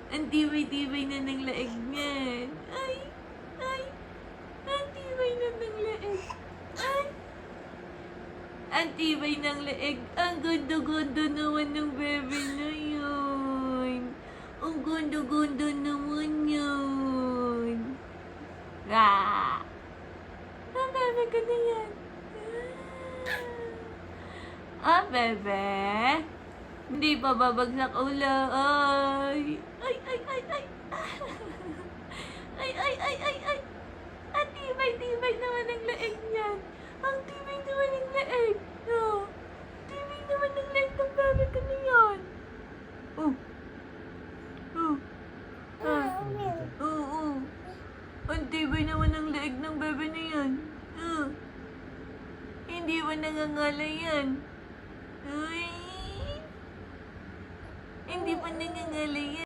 Ang tibay-tibay na ng leeg niyan. Ay, ay, ang tibay na ng leeg. Ay, ang tibay ng leeg. Ang ganda-ganda naman ng bebe na yun. Ang ganda-ganda naman yun. Ah! Ang bebe ko na yan. Ah, bebe? Hindi pa babagsak ulo. Ay! Ay, ay, ay, ay! Ay, ay, ay, ay, ay! Ang tibay-tibay naman ng leeg niyan. Ang tibay naman ng leeg. No. Tibay naman ng leeg ng bebe ko na yan. Oh. Oh. Ah. Oo. Ang tibay naman ng leeg ng bebe na yan. Hindi ba nangangalay yan? Ay. Hindi pa nangangalay yan.